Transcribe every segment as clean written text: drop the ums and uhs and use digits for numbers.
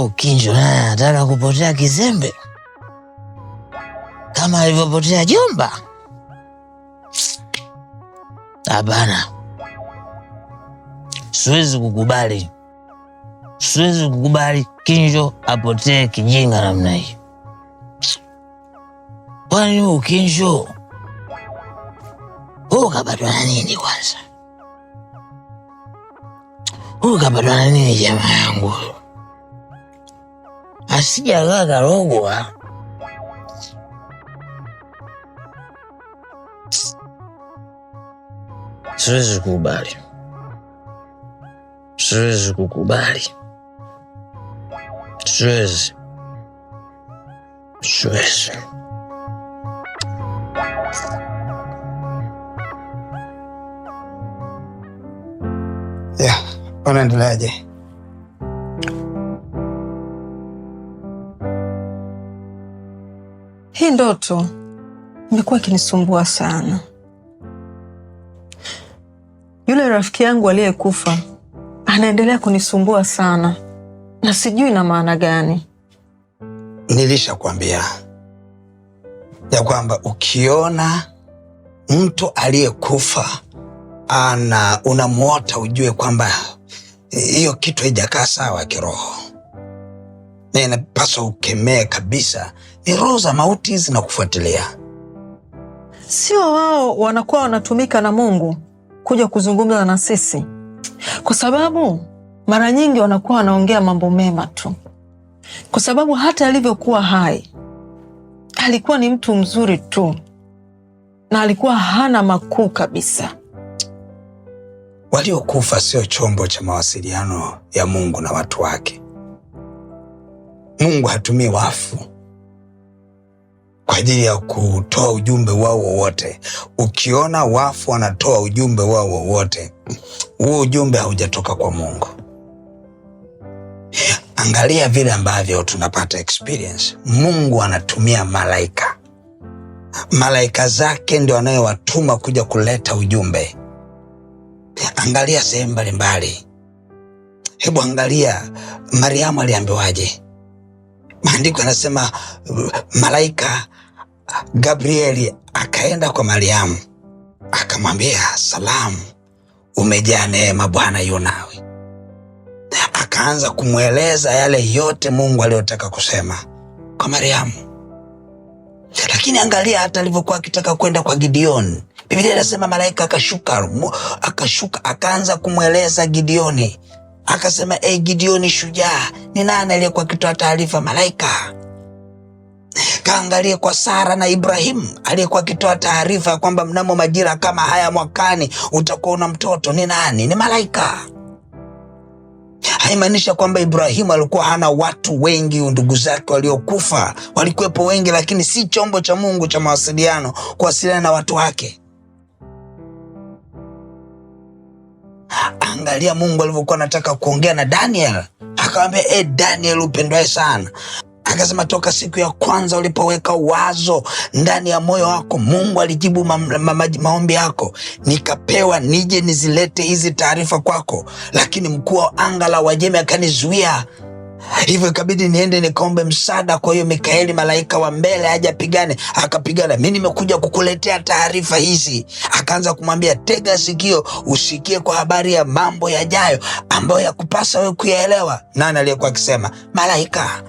Kinjo naye anataka kupotea kizembe kama alivyopotea Jomba? Hapana, siwezi kukubali. Siwezi kukubali Kinjo apotee kijinga namna hii. Kwani huyu Kinjo huyu kapatwa na nini kwanza? Huyu kapatwa na nini jamaa yangu? Asijakaa karogwa. Siwezi kukubali. Siwezi kukubali. Siwezi. Ya, unaendeleaje? Hii ndoto imekuwa ikinisumbua sana. Yule rafiki yangu aliyekufa anaendelea kunisumbua sana na sijui na maana gani. Nilishakwambia ya kwamba ukiona mtu aliyekufa unamuota ujue kwamba hiyo kitu haijakaa sawa kiroho. Na inapaswa ukemee kabisa. Ni roho za mauti zinakufuatilia. Sio wao wanakuwa wanatumika na Mungu kuja kuzungumza na sisi, kwa sababu mara nyingi wanakuwa wanaongea mambo mema tu, kwa sababu hata alivyokuwa hai alikuwa ni mtu mzuri tu na alikuwa hana makuu kabisa. Waliokufa sio chombo cha mawasiliano ya Mungu na watu wake. Mungu hatumii wafu kwa ajili ya kutoa ujumbe wao wowote. Ukiona wafu wanatoa ujumbe wao wowote, huo ujumbe haujatoka kwa Mungu. Angalia vile ambavyo tunapata experience. Mungu anatumia malaika. Malaika zake ndio anayewatuma kuja kuleta ujumbe. Angalia sehemu mbalimbali. Hebu angalia Mariamu aliambiwaje? Maandiko yanasema malaika Gabrieli akaenda kwa Mariamu akamwambia, salamu, umejaa neema, Bwana yu nawe. Akaanza kumweleza yale yote Mungu aliyotaka kusema kwa Mariamu. Lakini angalia hata alivyokuwa akitaka kwenda kwa Gideoni. Biblia inasema malaika akashuka akaanza kumweleza Gideoni. Akasema, Gideoni shujaa, ni nani aliyekuwa akitoa taarifa? Malaika. Kaangalie kwa Sara na Ibrahimu, aliyekuwa akitoa taarifa kwamba mnamo majira kama haya mwakani utakuwa na mtoto. Ni nani? Ni malaika. Haimaanisha kwamba Ibrahimu alikuwa hana watu wengi, ndugu zake waliokufa walikuwepo wengi, lakini si chombo cha Mungu cha mawasiliano kuwasiliana na watu wake. Angalia Mungu alivyokuwa anataka kuongea na Daniel. Akamwambia, Daniel upendwae sana. Akasema, toka siku ya kwanza ulipoweka wazo ndani ya moyo wako, Mungu alijibu maombi yako. Nikapewa nije nizilete hizi taarifa kwako, lakini mkuu wa anga la Uajemi akanizuia. Hivyo ikabidi niende nikaombe msaada. Kwa hiyo Mikaeli malaika wa mbele aje apigane, akapigana. Mimi nimekuja kukuletea taarifa hizi. Akaanza kumwambia, tega sikio usikie kwa habari ya mambo yajayo ambayo yakupasa wewe kuyaelewa. Nani aliyekuwa akisema? Malaika.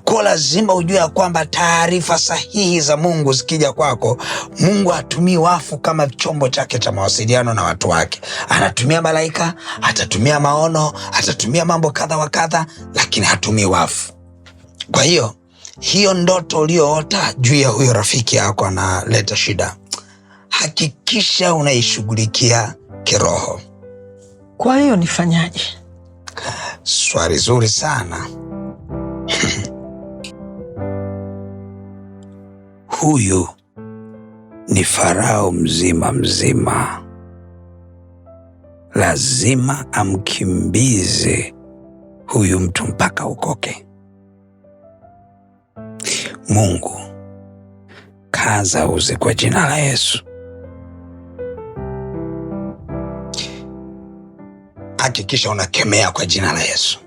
Kwa lazima ujue ya kwamba taarifa sahihi za Mungu zikija kwako, Mungu hatumii wafu kama chombo chake cha mawasiliano na watu wake. Anatumia malaika, atatumia maono, atatumia mambo kadha wa kadha, lakini hatumii wafu. Kwa hiyo ndoto uliyoota juu ya huyo rafiki yako analeta shida, hakikisha unaishughulikia kiroho. Kwa hiyo nifanyaje? Swali zuri sana. Huyu ni Farao mzima. Lazima amkimbize huyu mtu mpaka ukoke. Mungu, kaza uzi kwa jina la Yesu. Hakikisha unakemea kwa jina la Yesu.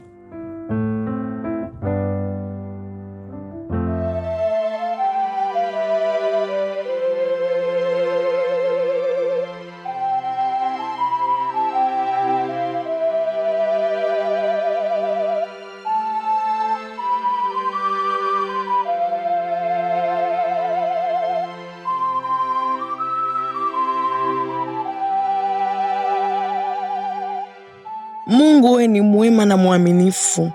Mungu, wewe ni mwema na mwaminifu.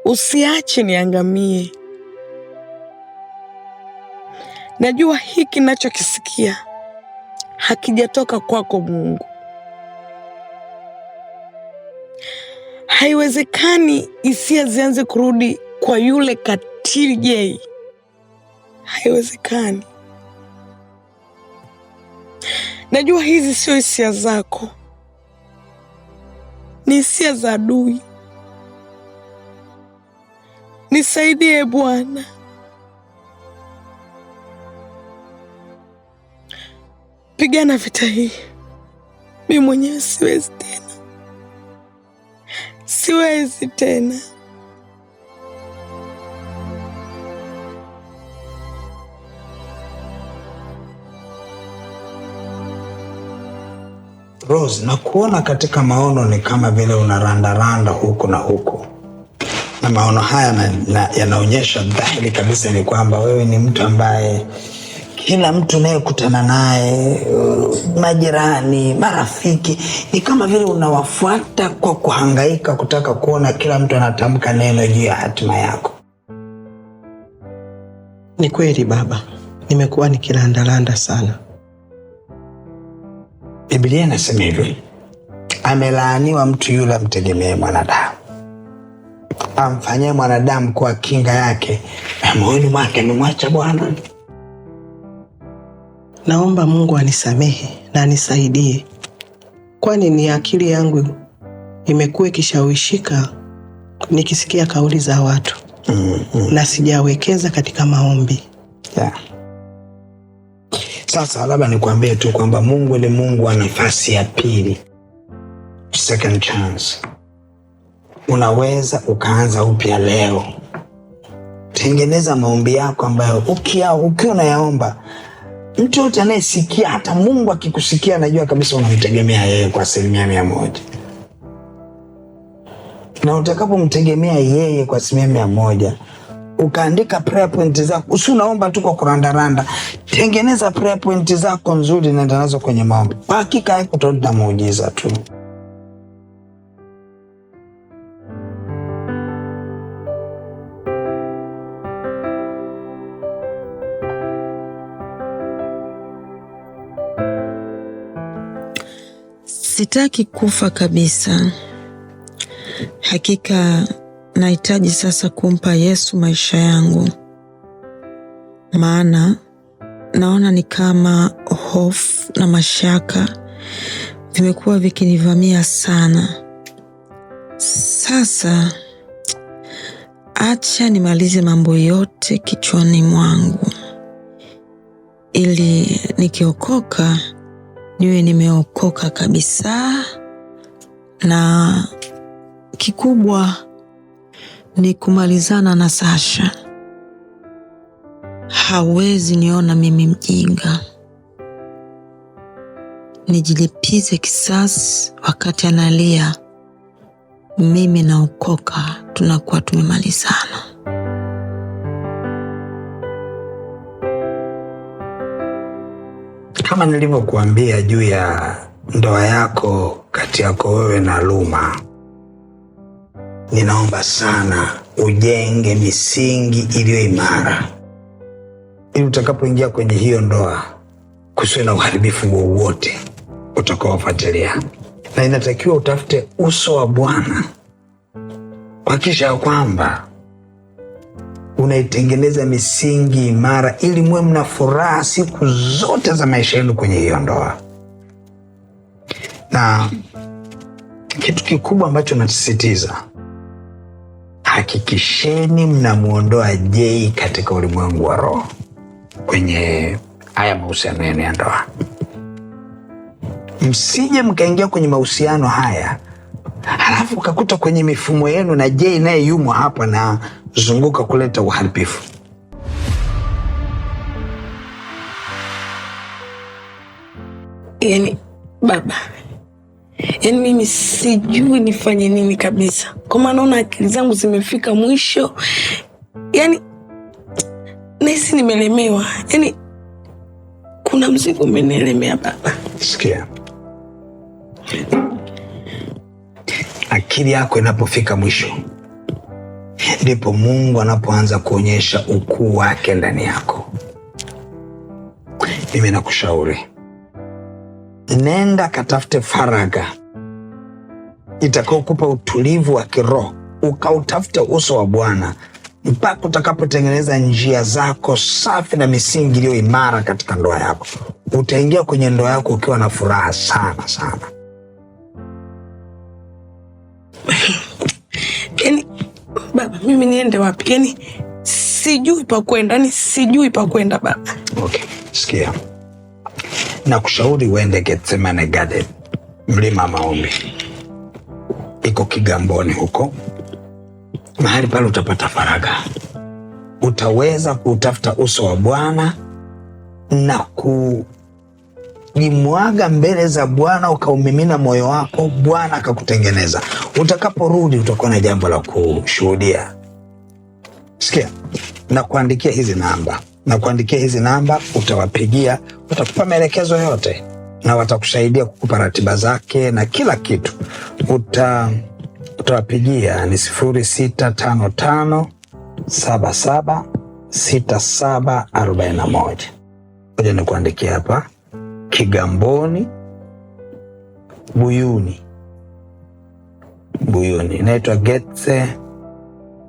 Usiache niangamie. Najua hiki ninachokisikia hakijatoka kwako Mungu. Haiwezekani hisia zianze kurudi kwa yule katili Jay. Haiwezekani. Najua hizi sio hisia zako, ni hisia za adui. Nisaidie Bwana. Pigana vita hii. Mimi mwenyewe siwezi tena. Siwezi tena. Rose, na kuona katika maono ni kama vile unarandaranda huku na huku. Na maono haya yanaonyesha dhahiri kabisa ni kwamba wewe ni mtu ambaye kila mtu unayekutana naye, majirani, marafiki, ni kama vile unawafuata kwa kuhangaika kutaka kuona kila mtu anatamka neno juu ya hatima yako. Ni kweli baba, nimekuwa nikilandalanda sana. Biblia inasema hivi, amelaaniwa mtu yule amtegemee mwanadamu, amfanyie mwanadamu kuwa kinga yake, na moyoni mwake amemwacha Bwana. Naomba Mungu anisamehe na anisaidie, kwani ni akili yangu imekuwa ikishawishika nikisikia kauli za watu na sijawekeza katika maombi. Sasa labda nikwambie tu kwamba Mungu ni Mungu wa nafasi ya pili, second chance. Unaweza ukaanza upya leo. Tengeneza maombi yako ambayo ukiwa unayaomba, mtu yote anayesikia, hata Mungu akikusikia anajua kabisa unamtegemea yeye kwa 100%. Na utakapomtegemea yeye kwa 100%, ukaandika prayer point zako, unaomba tu kwa kurandaranda. Tengeneza prayer point zako nzuri, nenda nazo kwenye maombi. Kwa hakika yako utaona muujiza tu. Sitaki kufa kabisa. Hakika nahitaji sasa kumpa Yesu maisha yangu. Maana naona ni kama hofu na mashaka vimekuwa vikinivamia sana. Sasa acha nimalize mambo yote kichwani mwangu, ili nikiokoka niwe nimeokoka kabisa. Na kikubwa ni kumalizana na Sasha. Hawezi niona mimi mjinga. Nijilipize kisasi wakati analia. Mimi naokoka, tunakuwa tumemalizana. Kama nilivyokuambia juu ya ndoa yako kati yako wewe na Luma, ninaomba sana ujenge misingi iliyo imara, ili utakapoingia kwenye hiyo ndoa kusiwe na uharibifu wowote utakaofuatilia. Na inatakiwa utafute uso wa Bwana kuhakikisha kwamba unaitengeneza misingi imara, ili muwe mna furaha siku zote za maisha yenu kwenye hiyo ndoa. Na kitu kikubwa ambacho nasisitiza, hakikisheni mnamuondoa Jay katika ulimwengu wa roho kwenye haya mahusiano yenu ya ndoa. Msije mkaingia kwenye mahusiano haya halafu ukakuta kwenye mifumo yenu na Jay naye yumo hapa na zunguka kuleta uharibifu. Yani baba, yani mimi sijui nifanye nini kabisa, kwa maana naona akili zangu zimefika mwisho. Yani nahisi nimelemewa, yani kuna mzigo umenielemea baba. Sikia, Akili yako inapofika mwisho, ndipo Mungu anapoanza kuonyesha ukuu wake ndani yako. Mimi nakushauri, nenda katafute faragha itakayokupa utulivu wa kiroho, ukautafute uso wa Bwana mpaka utakapotengeneza njia zako safi na misingi iliyo imara katika ndoa yako. Utaingia kwenye ndoa yako ukiwa na furaha sana sana. Yani baba, mimi niende wapi? Yani sijui pa kwenda, yani sijui pa kwenda baba. Okay, sikia. Nakushauri uende Gethsemane Garden, mlima maombi. Iko Kigamboni huko. Mahali pale utapata faragha. Utaweza kutafuta uso wa Bwana na kujimwaga mbele za Bwana, ukaumimina moyo wako, Bwana akakutengeneza. Utakaporudi utakuwa na jambo la kushuhudia. Sikia, nakuandikia hizi namba, utawapigia, utakupa maelekezo yote na watakusaidia kukupa ratiba zake na kila kitu. Utawapigia ni 0655776741. Ngoja nikuandikia hapa. Kigamboni, Buyuni, inaitwa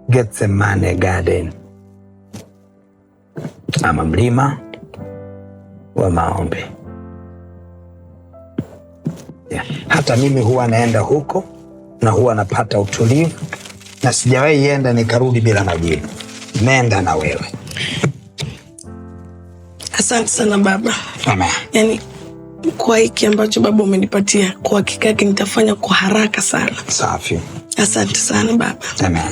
Gethsemane Garden ama mlima wa maombi. Yeah. Hata mimi huwa naenda huko na huwa napata utulivu, na sijawahi enda nikarudi bila majibu. Nenda na wewe. Asante sana baba. Amen. Yani kwa hiki ambacho baba umenipatia, kwa hakika yake nitafanya kwa haraka sana. Safi. Asante sana baba. Amen.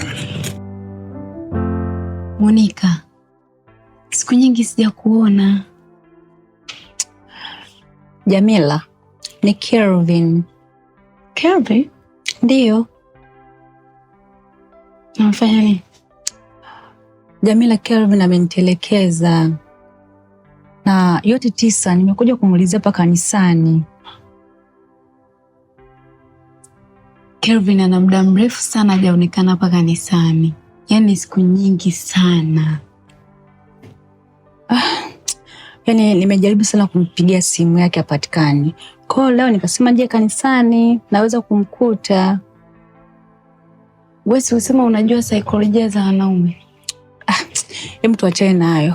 Monica, siku nyingi sija kuona. Jamila, ni Kelvin. Kelvin? Ndiyo. Namfanya nini? Jamila, Kelvin amenitelekeza. Na yote 9 nimekuja kumuulizia hapa kanisani. Kelvin ana muda mrefu sana hajaonekana hapa kanisani. Yaani siku nyingi sana. Yaani nimejaribu sana kumpigia simu yake hapatikani. Kwa leo nikasema je kanisani naweza kumkuta. Wewe usema unajua saikolojia za wanaume. Hebu tuachane nayo.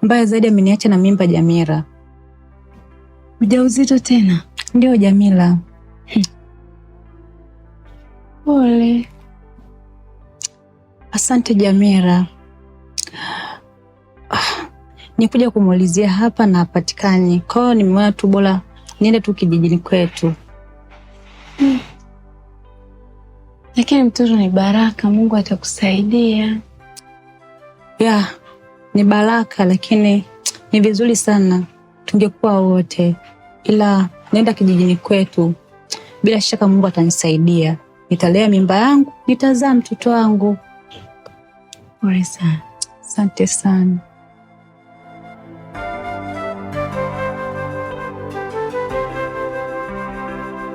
Mbaya zaidi ameniacha na mimba Jamila. Ujauzito tena? Ndio Jamila. Pole. Asante Jamila. Nikuja kumuulizia hapa na hapatikani. Kwa hiyo nimeona tu bora niende tu kijijini kwetu. Lakini mtoto ni baraka, Mungu atakusaidia. Ya, ni baraka lakini ni vizuri sana tungekuwa wote. Ila nenda kijijini kwetu. Bila shaka Mungu atanisaidia. Nitalea mimba yangu, nitazaa mtoto wangu. Pole sana. Asante sana.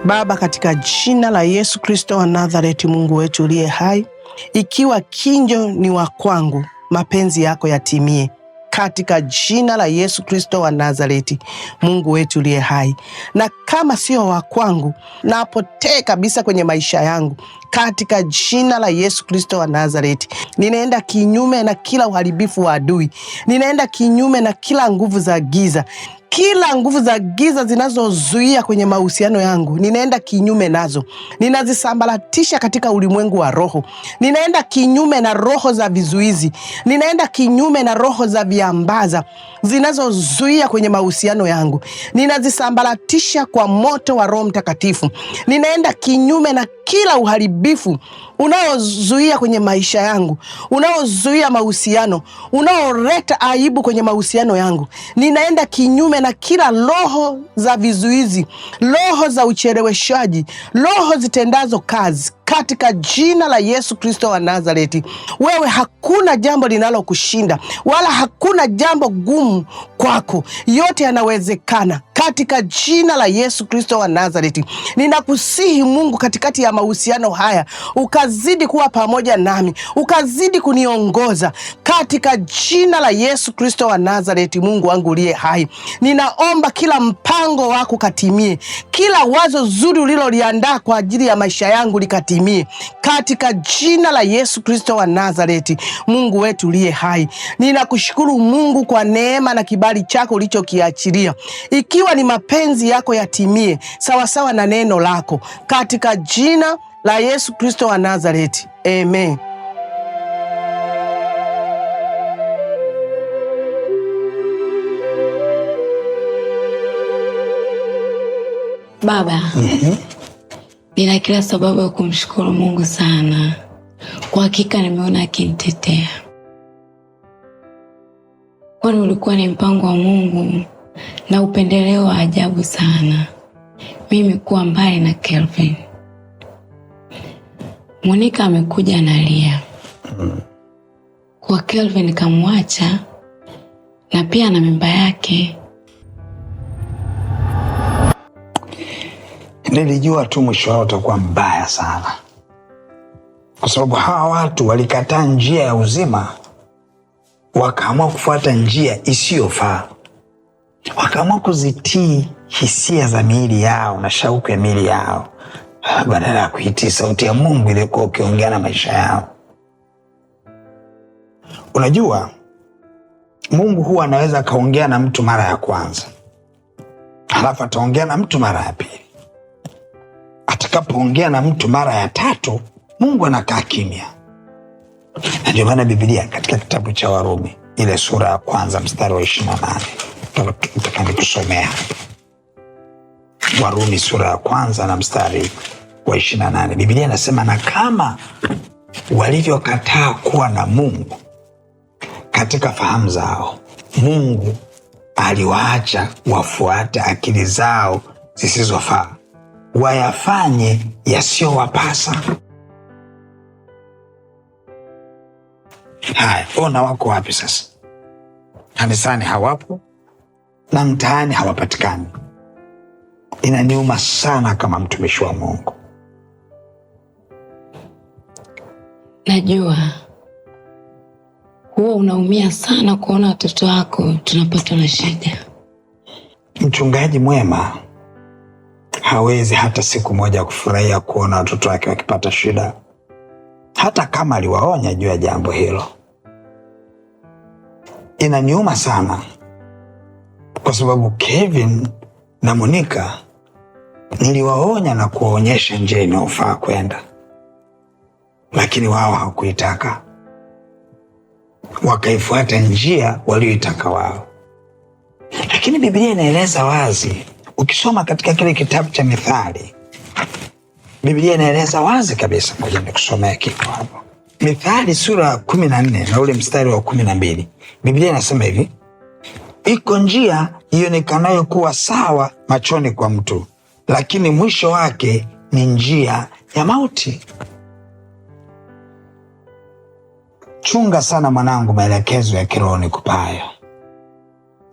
Baba, katika jina la Yesu Kristo wa Nazareti, Mungu wetu uliye hai, ikiwa Kinjo ni wa kwangu, mapenzi yako yatimie. Katika jina la Yesu Kristo wa Nazareti, Mungu wetu uliye hai. Na kama sio wa kwangu, na apotee kabisa kwenye maisha yangu. Katika jina la Yesu Kristo wa Nazareti, ninaenda kinyume na kila uharibifu wa adui. Ninaenda kinyume na kila nguvu za giza. Kila nguvu za giza zinazozuia kwenye mahusiano yangu, ninaenda kinyume nazo. Ninazisambaratisha katika ulimwengu wa roho. Ninaenda kinyume na roho za vizuizi. Ninaenda kinyume na roho za viambaza zinazozuia kwenye mahusiano yangu. Ninazisambaratisha kwa moto wa Roho Mtakatifu. Ninaenda kinyume na kila uharibifu unaozuia kwenye maisha yangu, unaozuia mahusiano, unaoleta aibu kwenye mahusiano yangu. Ninaenda kinyume na kila roho za vizuizi, roho za ucheleweshaji, roho zitendazo kazi. Katika jina la Yesu Kristo wa Nazareti, wewe hakuna jambo linalokushinda, wala hakuna jambo gumu kwako. Yote yanawezekana. katika jina la Yesu Kristo wa Nazareti. Ninakusihi Mungu, katikati ya mahusiano haya ukazidi kuwa pamoja nami, ukazidi kuniongoza katika jina la Yesu Kristo wa Nazareti. Mungu wangu uliye hai, ninaomba kila mpango wako katimie, kila wazo zuri uliloliandaa kwa ajili ya maisha yangu likatimie katika jina la Yesu Kristo wa Nazareti. Mungu wetu uliye hai, ninakushukuru Mungu kwa neema na kibali chako ulichokiachilia, ikiwa ni mapenzi yako yatimie sawasawa na neno lako, katika jina la Yesu Kristo wa Nazareti. Amen. Baba, nina kila sababu ya kumshukuru Mungu sana. Kwa hakika nimeona akinitetea, kwani ulikuwa ni mpango wa Mungu na upendeleo wa ajabu sana mimi kuwa mbali na Kelvin. Monica amekuja analia kwa Kelvin kamwacha, na pia na mimba yake. Nilijua tu mwisho wao utakuwa mbaya sana, kwa sababu hawa watu walikataa njia ya uzima, wakaamua kufuata njia isiyofaa. Wakaamua kuzitii hisia za miili yao na shauku ya miili yao, badala ya kuitii sauti ya Mungu iliyokuwa ukiongea na maisha yao. Unajua, Mungu huwa anaweza akaongea na mtu mara ya kwanza, halafu ataongea na mtu mara ya pili. Atakapoongea na mtu mara ya tatu, Mungu anakaa kimya. Na ndio maana Biblia katika kitabu cha Warumi ile sura ya 1 mstari wa 28, nataka kusomea Warumi sura ya 1 na mstari wa 28. Biblia inasema, na kama walivyokataa kuwa na Mungu katika fahamu zao, Mungu aliwaacha wafuate akili zao zisizofaa, wayafanye yasiyowapasa. Haya, ona wako wapi sasa? Kanisani hawapo na mtaani hawapatikani. Inaniuma sana kama mtumishi wa Mungu. Najua huwa unaumia sana kuona watoto wako tunapatwa na shida. Mchungaji mwema hawezi hata siku moja kufurahia kuona watoto wake wakipata shida, hata kama aliwaonya juu ya jambo hilo. Inaniuma sana kwa sababu Kevin na Monica niliwaonya na kuwaonyesha njia inayofaa kwenda, lakini wao hawakuitaka, wakaifuata njia walioitaka wao. Lakini Biblia inaeleza wazi, ukisoma katika kile kitabu cha Mithali, Biblia inaeleza wazi kabisa. Ngoja nikusomee kitu hapo. Mithali sura ya 14 na ule mstari wa 12. Biblia inasema hivi: iko njia ionekanayo kuwa sawa machoni kwa mtu, lakini mwisho wake ni njia ya mauti. Chunga sana mwanangu maelekezo ya kiroho nikupayo,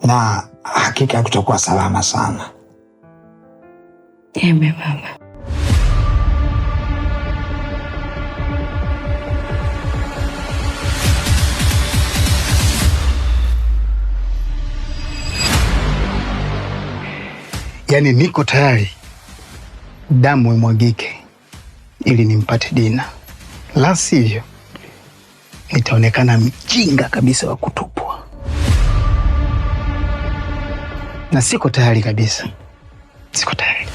na hakika kutakuwa salama sana. Amen, Baba. Yaani niko tayari damu imwagike ili nimpate Dina, la sivyo nitaonekana mjinga kabisa wa kutupwa, na siko tayari kabisa. Siko tayari.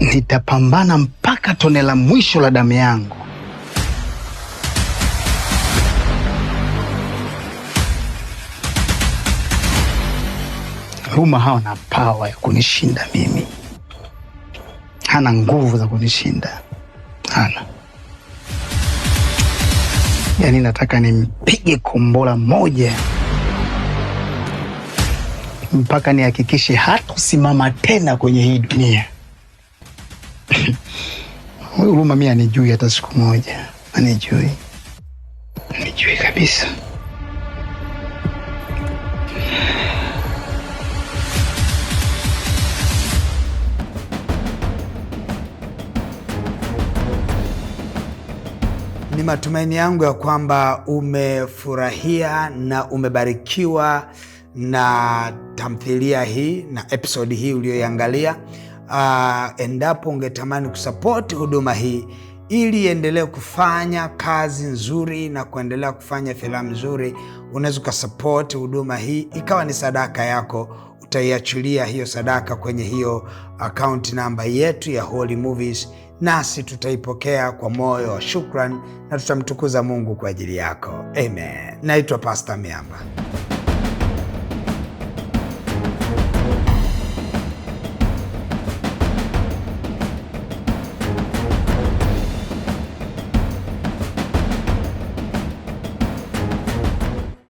Nitapambana mpaka tone la mwisho la damu yangu. Ruma hana power ya kunishinda mimi, hana nguvu za kunishinda, hana. Yaani nataka nimpige kombora moja mpaka nihakikishe hatasimama tena kwenye hii dunia. Huyu Ruma mimi anijui hata siku moja, anijui kabisa. Ni matumaini yangu ya kwamba umefurahia na umebarikiwa na tamthilia hii na episodi hii uliyoiangalia. Endapo ungetamani kusapoti huduma hii ili iendelee kufanya kazi nzuri na kuendelea kufanya filamu nzuri, unaweza ukasapoti huduma hii ikawa ni sadaka yako. Utaiachilia hiyo sadaka kwenye hiyo account namba yetu ya Holy Movies, nasi tutaipokea kwa moyo wa shukran na tutamtukuza Mungu kwa ajili yako. Amen. Naitwa Pastor Miamba.